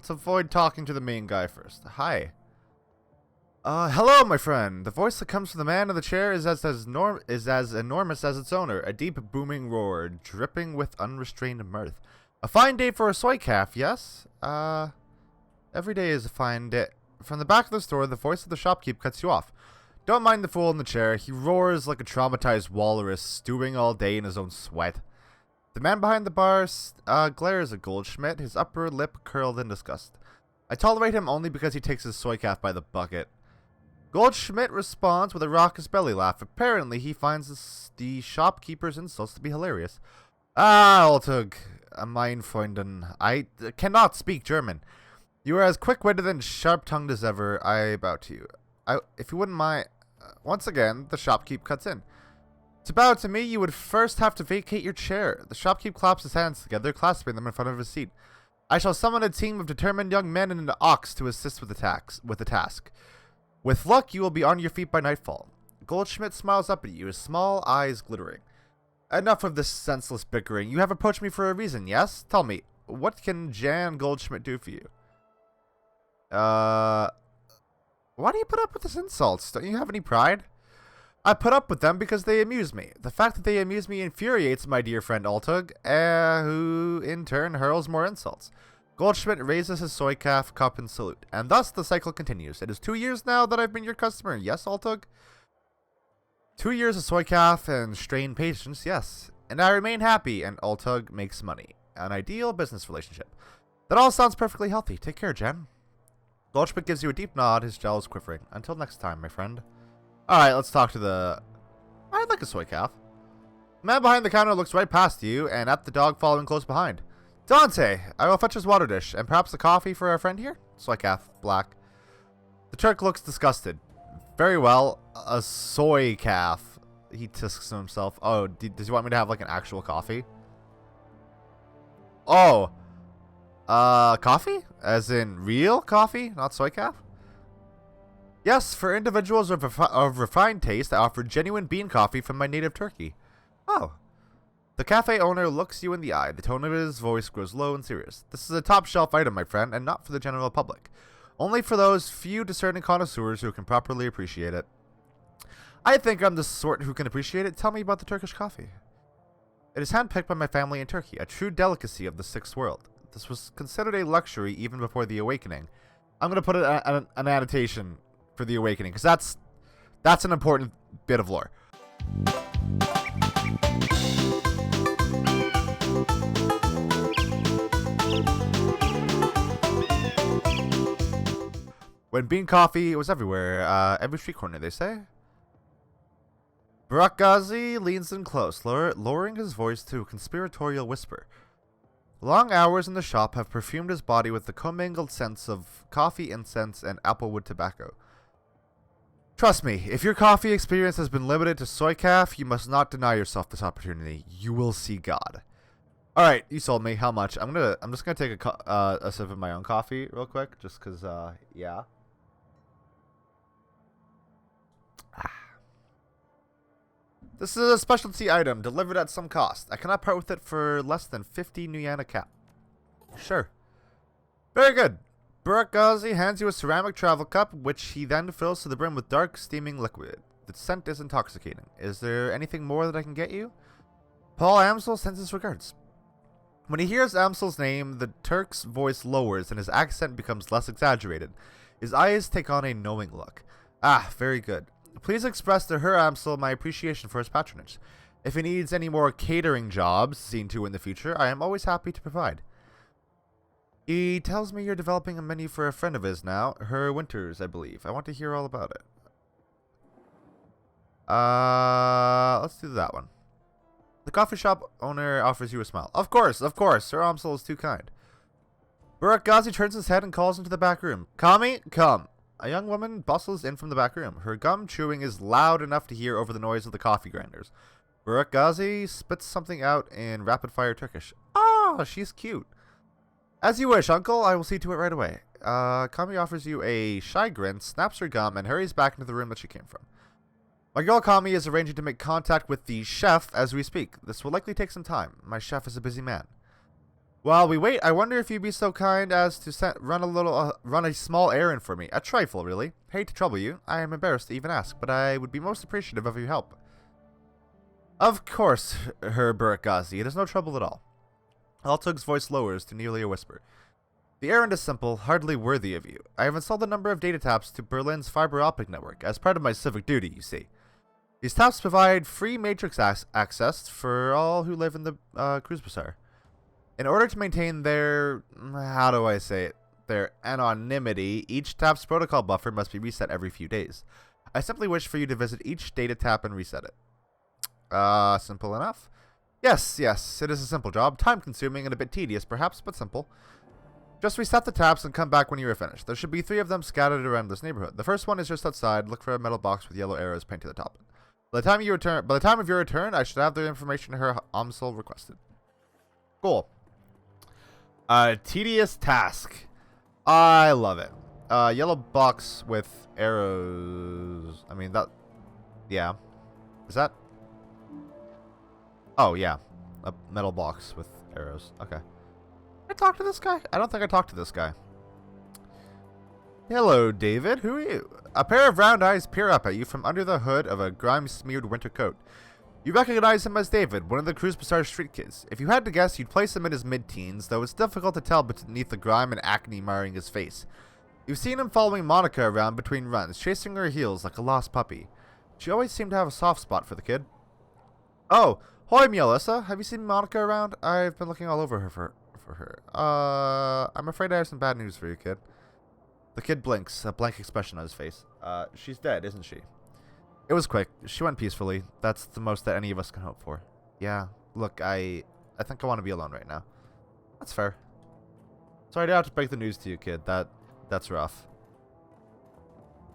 Let's avoid talking to the main guy first. Hi. Hello, my friend. The voice that comes from the man in the chair is as enormous as its owner. A deep, booming roar, dripping with unrestrained mirth. A fine day for a soy calf, yes? Every day is a fine day. From the back of the store, the voice of the shopkeep cuts you off. Don't mind the fool in the chair. He roars like a traumatized walrus, stewing all day in his own sweat. The man behind the bar glares at Goldschmidt, his upper lip curled in disgust. I tolerate him only because he takes his soy calf by the bucket. Goldschmidt responds with a raucous belly laugh. Apparently, he finds the shopkeeper's insults to be hilarious. Altug, mein Freunden, I cannot speak German. You are as quick-witted and sharp-tongued as ever. I bow to you. If you wouldn't mind... once again, the shopkeep cuts in. To bow to me, you would first have to vacate your chair. The shopkeep claps his hands together, clasping them in front of his seat. I shall summon a team of determined young men and an ox to assist with the task. With luck, you will be on your feet by nightfall. Goldschmidt smiles up at you, his small eyes glittering. Enough of this senseless bickering. You have approached me for a reason, yes? Tell me, what can Jan Goldschmidt do for you? Why do you put up with this insults? Don't you have any pride? I put up with them because they amuse me. The fact that they amuse me infuriates my dear friend Altug, who in turn hurls more insults. Goldschmidt raises his soy calf cup in salute, and thus the cycle continues. It is 2 years now that I've been your customer, yes, Altug? 2 years of soy calf and strained patience, yes. And I remain happy, and Altug makes money. An ideal business relationship. That all sounds perfectly healthy. Take care, Jen. Goldschmidt gives you a deep nod, his jowls quivering. Until next time, my friend. Alright, let's talk to the... I'd like a soy calf. The man behind the counter looks right past you, and at the dog following close behind. Dante, I will fetch his water dish, and perhaps a coffee for our friend here? Soy calf, black. The Turk looks disgusted. Very well, a soy calf. He tisks to himself. Oh, does he want me to have, like, an actual coffee? Oh. Coffee? As in real coffee, not soy calf? Yes, for individuals of refined taste, I offer genuine bean coffee from my native Turkey. Oh. The cafe owner looks you in the eye. The tone of his voice grows low and serious. This is a top-shelf item, my friend, and not for the general public. Only for those few discerning connoisseurs who can properly appreciate it. I think I'm the sort who can appreciate it. Tell me about the Turkish coffee. It is handpicked by my family in Turkey, a true delicacy of the Sixth World. This was considered a luxury even before the Awakening. I'm going to put an annotation for the Awakening, because that's an important bit of lore. When bean coffee was everywhere, every street corner, they say. Burak Ghazi leans in close, lowering his voice to a conspiratorial whisper. Long hours in the shop have perfumed his body with the commingled scents of coffee, incense, and applewood tobacco. Trust me, if your coffee experience has been limited to soy calf, you must not deny yourself this opportunity. You will see God. All right, you sold me. How much? I'm just gonna take a sip of my own coffee real quick, just cause yeah. This is a specialty item delivered at some cost. I cannot part with it for less than 50 Nuyana cap. Sure. Very good. Burak Ghazi hands you a ceramic travel cup, which he then fills to the brim with dark, steaming liquid. The scent is intoxicating. Is there anything more that I can get you? Paul Amsel sends his regards. When he hears Amsel's name, the Turk's voice lowers and his accent becomes less exaggerated. His eyes take on a knowing look. Ah, very good. Please express to Her Amsel my appreciation for his patronage. If he needs any more catering jobs seen to in the future, I am always happy to provide. He tells me you're developing a menu for a friend of his now, Her Winters, I believe. I want to hear all about it. Let's do that one. The coffee shop owner offers you a smile. Of course, Her Amsel is too kind. Burak Ghazi turns his head and calls into the back room. Kami, come. A young woman bustles in from the back room. Her gum chewing is loud enough to hear over the noise of the coffee grinders. Burak Ghazi spits something out in rapid-fire Turkish. Ah, she's cute. As you wish, uncle. I will see to it right away. Kami offers you a shy grin, snaps her gum, and hurries back into the room that she came from. My girl Kami is arranging to make contact with the chef as we speak. This will likely take some time. My chef is a busy man. While we wait, I wonder if you'd be so kind as to run a small errand for me. A trifle, really. Hate to trouble you. I am embarrassed to even ask, but I would be most appreciative of your help. Of course, Herbert Gazi. It is no trouble at all. Altug's voice lowers to nearly a whisper. The errand is simple, hardly worthy of you. I have installed a number of data taps to Berlin's fiber optic network, as part of my civic duty, you see. These taps provide free matrix access for all who live in the Cruise Bazaar. In order to maintain their, how do I say it, their anonymity, each tap's protocol buffer must be reset every few days. I simply wish for you to visit each data tap and reset it. Simple enough. Yes, it is a simple job, time-consuming and a bit tedious perhaps, but simple. Just reset the taps and come back when you are finished. There should be 3 of them scattered around this neighborhood. The first one is just outside. Look for a metal box with yellow arrows painted at the top. By the time of your return, I should have the information her Amsel requested. Cool. Tedious task. I love it. Yellow box with arrows. I mean, that... Yeah. Is that... Oh, yeah. A metal box with arrows. Okay. Did I talk to this guy? I don't think I talked to this guy. Hello, David. Who are you? A pair of round eyes peer up at you from under the hood of a grime-smeared winter coat. You recognize him as David, one of the Cruise Bazaar street kids. If you had to guess, you'd place him in his mid-teens, though it's difficult to tell beneath the grime and acne marring his face. You've seen him following Monica around between runs, chasing her heels like a lost puppy. She always seemed to have a soft spot for the kid. Oh, hoy, Meowlissa. Have you seen Monica around? I've been looking all over her for her. I'm afraid I have some bad news for you, kid. The kid blinks, a blank expression on his face. She's dead, isn't she? It was quick. She went peacefully. That's the most that any of us can hope for. Yeah. Look, I think I want to be alone right now. That's fair. Sorry to have to break the news to you, kid. That's rough.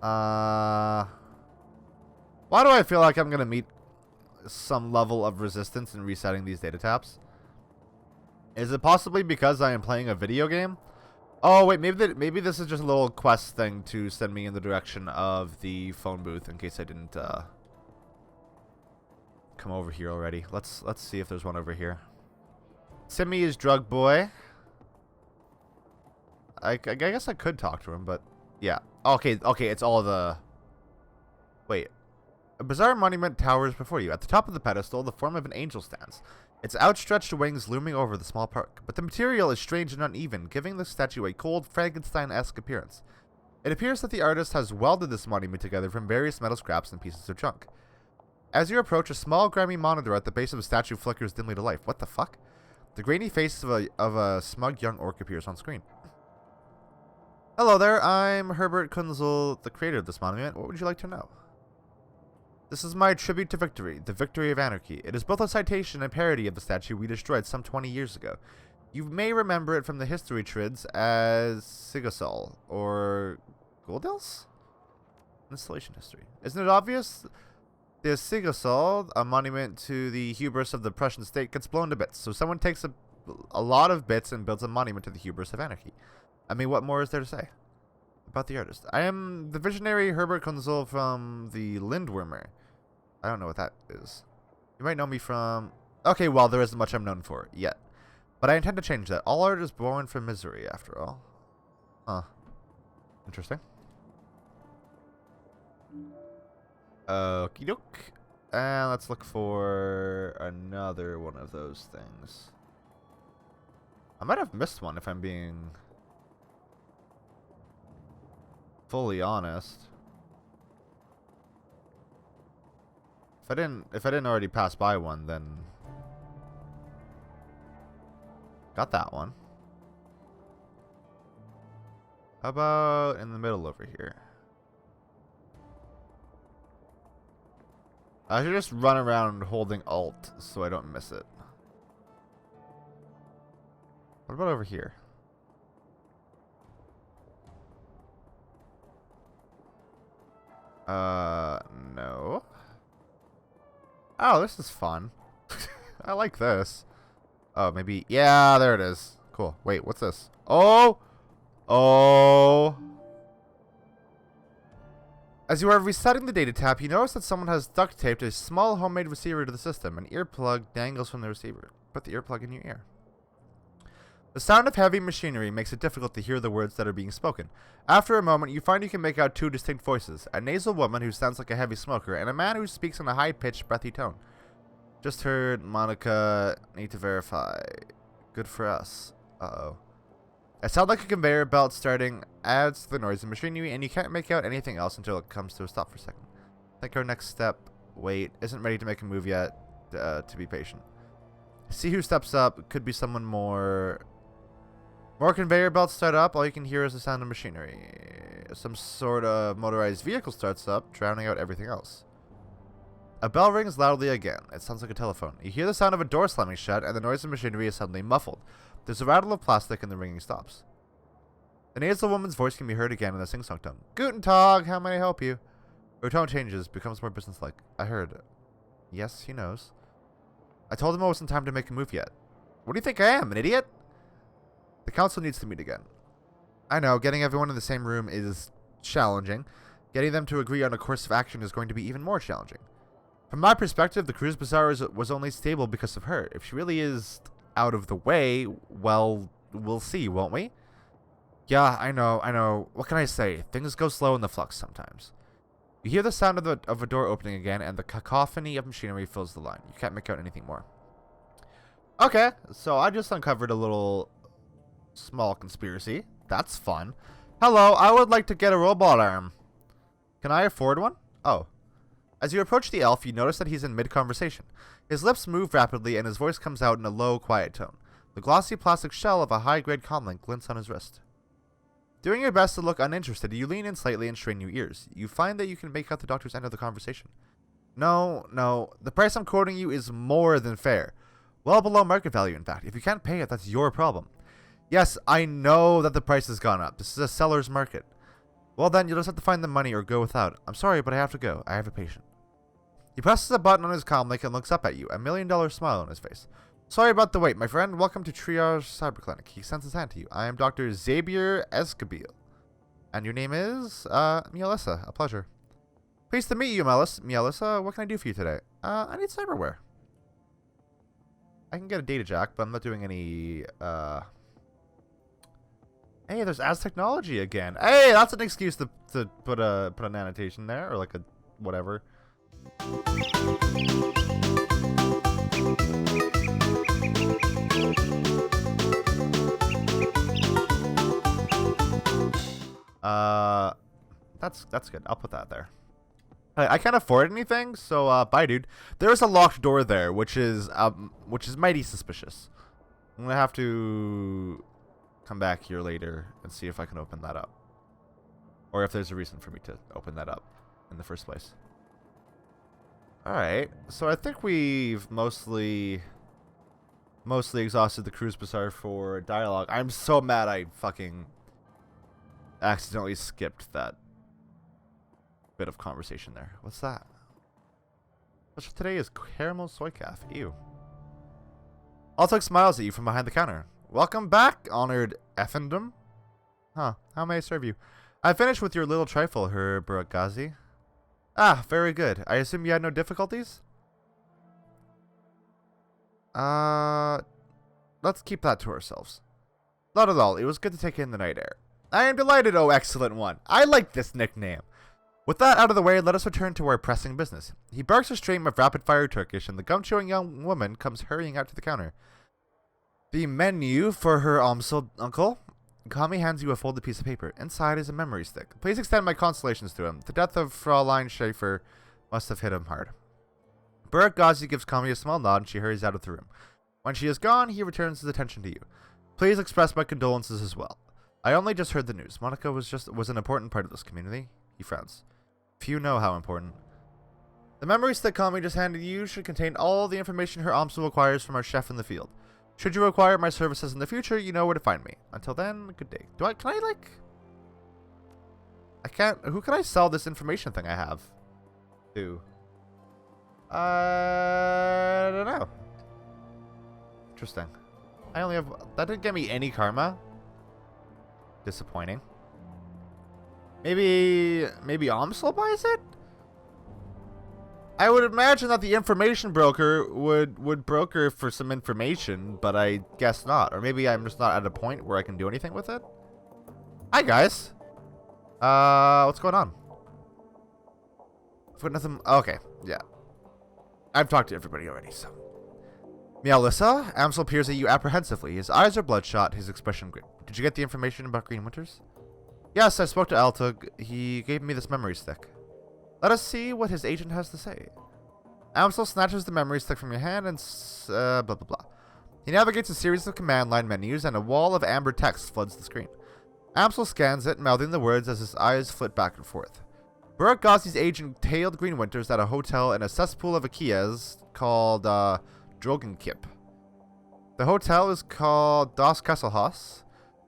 Why do I feel like I'm gonna meet some level of resistance in resetting these data taps? Is it possibly because I am playing a video game? Oh wait, maybe this is just a little quest thing to send me in the direction of the phone booth in case I didn't come over here already. Let's see if there's one over here. Timmy is drug boy. I guess I could talk to him, but yeah. Okay, it's all the... Wait. A bizarre monument towers before you. At the top of the pedestal, the form of an angel stands. Its outstretched wings looming over the small park, but the material is strange and uneven, giving the statue a cold, Frankenstein-esque appearance. It appears that the artist has welded this monument together from various metal scraps and pieces of junk. As you approach, a small, grimy monitor at the base of the statue flickers dimly to life. What the fuck? The grainy face of a smug young orc appears on screen. Hello there, I'm Herbert Kunzel, the creator of this monument. What would you like to know? This is my tribute to victory, the victory of anarchy. It is both a citation and parody of the statue we destroyed some 20 years ago. You may remember it from the history trids as Sigasol, or Goldels? Installation history. Isn't it obvious? The Sigasol, a monument to the hubris of the Prussian state, gets blown to bits. So someone takes a lot of bits and builds a monument to the hubris of anarchy. I mean, what more is there to say about the artist? I am the visionary Herbert Kunzel from the Lindwormer. I don't know what that is. You might know me from... Okay, well, there isn't much I'm known for yet. But I intend to change that. All art is born from misery, after all. Huh. Interesting. Okie doke. And let's look for another one of those things. I might have missed one if I'm being fully honest. If I didn't already pass by one, then got that one. How about in the middle over here? I should just run around holding Alt so I don't miss it. What about over here? No. Oh, this is fun. I like this. Oh, maybe... Yeah, there it is. Cool. Wait, what's this? Oh! Oh! As you are resetting the data tab, you notice that someone has duct taped a small homemade receiver to the system. An earplug dangles from the receiver. Put the earplug in your ear. The sound of heavy machinery makes it difficult to hear the words that are being spoken. After a moment, you find you can make out two distinct voices, a nasal woman who sounds like a heavy smoker, and a man who speaks in a high-pitched, breathy tone. Just heard, Monica, need to verify. Good for us. Uh-oh. It sounds like a conveyor belt starting, adds to the noise of machinery, and you can't make out anything else until it comes to a stop for a second. I think our next step, wait, isn't ready to make a move yet, to be patient. See who steps up, could be someone more... More conveyor belts start up, all you can hear is the sound of machinery. Some sort of motorized vehicle starts up, drowning out everything else. A bell rings loudly again. It sounds like a telephone. You hear the sound of a door slamming shut, and the noise of machinery is suddenly muffled. There's a rattle of plastic, and the ringing stops. The nasal woman's voice can be heard again in a sing-song tone. Guten Tag, how may I help you? Her tone changes, becomes more businesslike. I heard. Yes, he knows. I told him it wasn't time to make a move yet. What do you think I am, an idiot? The council needs to meet again. I know, getting everyone in the same room is challenging. Getting them to agree on a course of action is going to be even more challenging. From my perspective, the Cruise Bazaar was only stable because of her. If she really is out of the way, well, we'll see, won't we? Yeah, I know. What can I say? Things go slow in the flux sometimes. You hear the sound of a door opening again, and the cacophony of machinery fills the line. You can't make out anything more. Okay, so I just uncovered a little small conspiracy. That's fun. Hello, I would like to get a robot arm. Can I afford one? Oh. As you approach the elf, you notice that he's in mid-conversation. His lips move rapidly, and his voice comes out in a low, quiet tone. The glossy plastic shell of a high-grade comlink glints on his wrist. Doing your best to look uninterested, you lean in slightly and strain your ears. You find that you can make out the doctor's end of the conversation. No, the price I'm quoting you is more than fair. Well below market value, in fact. If you can't pay it, that's your problem. Yes, I know that the price has gone up. This is a seller's market. Well then, you'll just have to find the money or go without. I'm sorry, but I have to go. I have a patient. He presses a button on his comlink and looks up at you, a $1 million smile on his face. Sorry about the wait, my friend. Welcome to Triage Cyberclinic. He sends his hand to you. I am Dr. Xavier Escobil. And your name is, Meowlissa. A pleasure. Pleased to meet you, Meowlissa. What can I do for you today? I need cyberware. I can get a data jack, but I'm not doing any, Hey, there's As Technology again. Hey, that's an excuse to put an annotation there, or like a whatever. That's good. I'll put that there. I can't afford anything, so bye, dude. There's a locked door there, which is mighty suspicious. I'm gonna have to come back here later and see if I can open that up, or if there's a reason for me to open that up in the first place. Alright, so I think we've mostly exhausted the Cruise Bazaar for dialogue. I'm so mad I fucking accidentally skipped that bit of conversation there. What's that? Special today is caramel soy calf. Ew. Altok smiles at you from behind the counter. Welcome back, honored effendom. Huh, how may I serve you? I finished with your little trifle, Her Buragazi. Ah, very good. I assume you had no difficulties? Let's keep that to ourselves. Not at all. It was good to take in the night air. I am delighted, oh excellent one. I like this nickname. With that out of the way, let us return to our pressing business. He barks a stream of rapid-fire Turkish, and the gum-chewing young woman comes hurrying out to the counter. The menu for her uncle. Kami hands you a folded piece of paper. Inside is a memory stick. Please extend my consolations to him. The death of Fraulein Schaefer must have hit him hard. Burak Ghazi gives Kami a small nod, and she hurries out of the room. When she is gone, he returns his attention to you. Please express my condolences as well. I only just heard the news. Monica was an important part of this community. He frowns. Few know how important. The memory stick Kami just handed you should contain all the information her Amsel requires from our chef in the field. Should you require my services in the future, you know where to find me. Until then, good day. Who can I sell this information thing I have to? I don't know. Interesting. I only have, that didn't get me any karma. Disappointing. Maybe Amsel buys it? I would imagine that the information broker would broker for some information, but I guess not. Or maybe I'm just not at a point where I can do anything with it. Hi, guys. What's going on? I've got nothing. Okay, yeah. I've talked to everybody already, so. Meowlissa, Amsel peers at you apprehensively. His eyes are bloodshot, his expression grim. Did you get the information about Green Winters? Yes, I spoke to Altug. He gave me this memory stick. Let us see what his agent has to say. Amsel snatches the memory stick from your hand and blah blah blah. He navigates a series of command line menus and a wall of amber text floods the screen. Amsel scans it, mouthing the words as his eyes flit back and forth. Burke Gauzy's agent tailed Green Winters at a hotel in a cesspool of Akias called Drogenkip. The hotel is called Das Kesselhaus.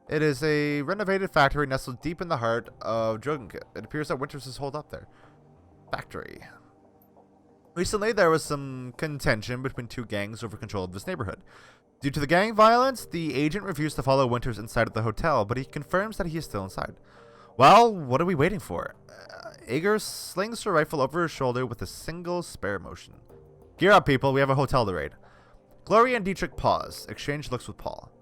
It is a renovated factory nestled deep in the heart of Drogenkip. It appears that Winters is holed up there. Factory. Recently, there was some contention between two gangs over control of this neighborhood. Due to the gang violence, the agent refused to follow Winters inside of the hotel, but he confirms that he is still inside. Well, what are we waiting for? Ager slings her rifle over her shoulder with a single spare motion. Gear up, people. We have a hotel to raid. Gloria and Dietrich pause, exchange looks with Paul.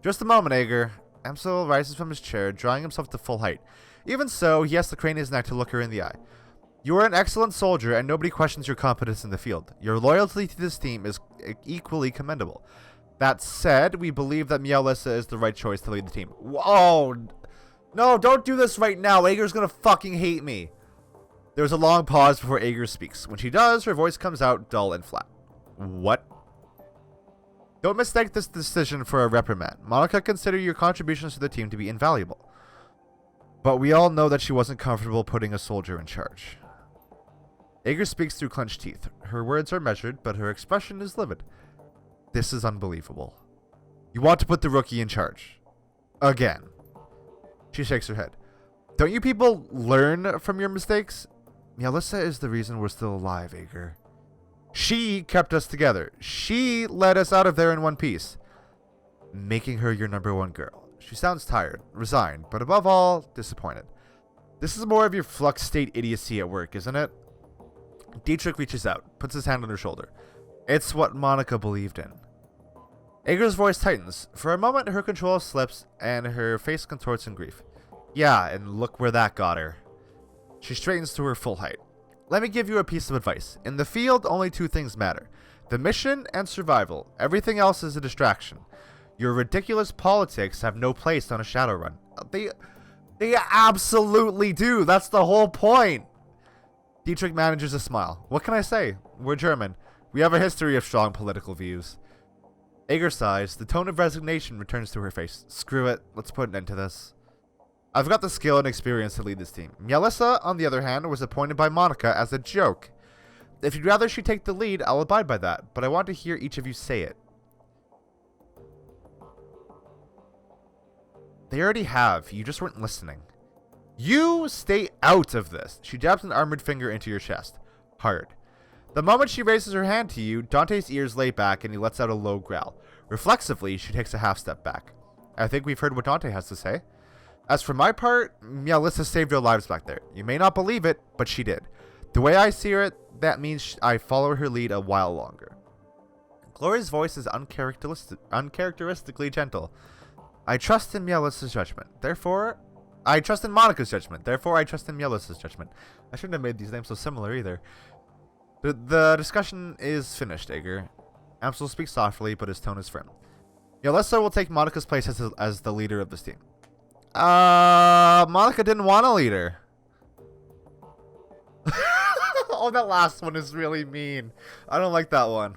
Just a moment, Ager. Amsel rises from his chair, drawing himself to full height. Even so, he has to crane his neck to look her in the eye. You are an excellent soldier, and nobody questions your competence in the field. Your loyalty to this team is equally commendable. That said, we believe that Meowlissa is the right choice to lead the team. Whoa! No, don't do this right now. Ager's gonna fucking hate me. There's a long pause before Ager speaks. When she does, her voice comes out dull and flat. What? Don't mistake this decision for a reprimand. Monica considered your contributions to the team to be invaluable. But we all know that she wasn't comfortable putting a soldier in charge. Ager speaks through clenched teeth. Her words are measured, but her expression is livid. This is unbelievable. You want to put the rookie in charge. Again. She shakes her head. Don't you people learn from your mistakes? Meowlissa is the reason we're still alive, Ager. She kept us together. She led us out of there in one piece. Making her your #1 girl. She sounds tired, resigned, but above all, disappointed. This is more of your flux state idiocy at work, isn't it? Dietrich reaches out, puts his hand on her shoulder. It's what Monica believed in. Ager's voice tightens. For a moment, her control slips, and her face contorts in grief. Yeah, and look where that got her. She straightens to her full height. Let me give you a piece of advice. In the field, only two things matter. The mission and survival. Everything else is a distraction. Your ridiculous politics have no place on a Shadowrun. They absolutely do. That's the whole point. Dietrich manages a smile. What can I say? We're German. We have a history of strong political views. Ager sighs. The tone of resignation returns to her face. Screw it. Let's put an end to this. I've got the skill and experience to lead this team. Meowlissa, on the other hand, was appointed by Monica as a joke. If you'd rather she take the lead, I'll abide by that, but I want to hear each of you say it. They already have. You just weren't listening. You stay out of this. She dabs an armored finger into your chest. Hard. The moment she raises her hand to you, Dante's ears lay back and he lets out a low growl. Reflexively, she takes a half step back. I think we've heard what Dante has to say. As for my part, Meowlissa saved your lives back there. You may not believe it, but she did. The way I see it, that means I follow her lead a while longer. Gloria's voice is uncharacteristically gentle. I trust in Meowlissa's judgment. Therefore, I trust in Monica's judgment. Therefore, I trust in Meowlissa's judgment. I shouldn't have made these names so similar either. The discussion is finished, Ager. Amsel speaks softly, but his tone is firm. Meowlissa will take Monica's place as the leader of this team. Monica didn't want a leader. Oh, that last one is really mean. I don't like that one.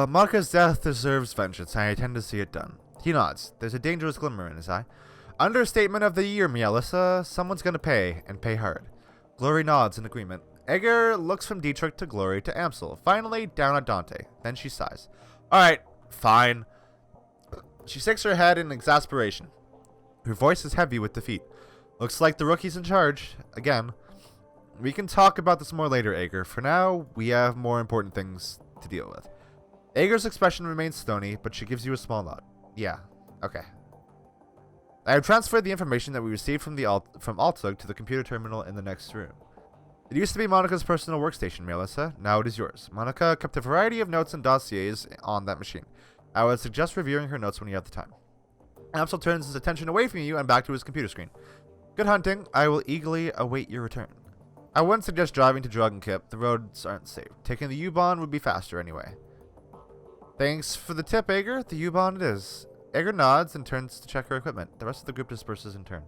Monica's death deserves vengeance, and I intend to see it done. He nods. There's a dangerous glimmer in his eye. Understatement of the year, Meowlissa. Someone's gonna pay, and pay hard. Glory nods in agreement. Ager looks from Dietrich to Glory to Amsel, finally down at Dante. Then she sighs. Alright, fine. She shakes her head in exasperation. Her voice is heavy with defeat. Looks like the rookie's in charge. Again. We can talk about this more later, Ager. For now, we have more important things to deal with. Ager's expression remains stony, but she gives you a small nod. Yeah, okay. I have transferred the information that we received from from Altug to the computer terminal in the next room. It used to be Monica's personal workstation, Meowlissa. Now it is yours. Monica kept a variety of notes and dossiers on that machine. I would suggest reviewing her notes when you have the time. Amsel turns his attention away from you and back to his computer screen. Good hunting. I will eagerly await your return. I wouldn't suggest driving to Dragonkip. The roads aren't safe. Taking the U-Bahn would be faster anyway. Thanks for the tip, Ager. The U-Bahn it is. Ager nods and turns to check her equipment. The rest of the group disperses in turn.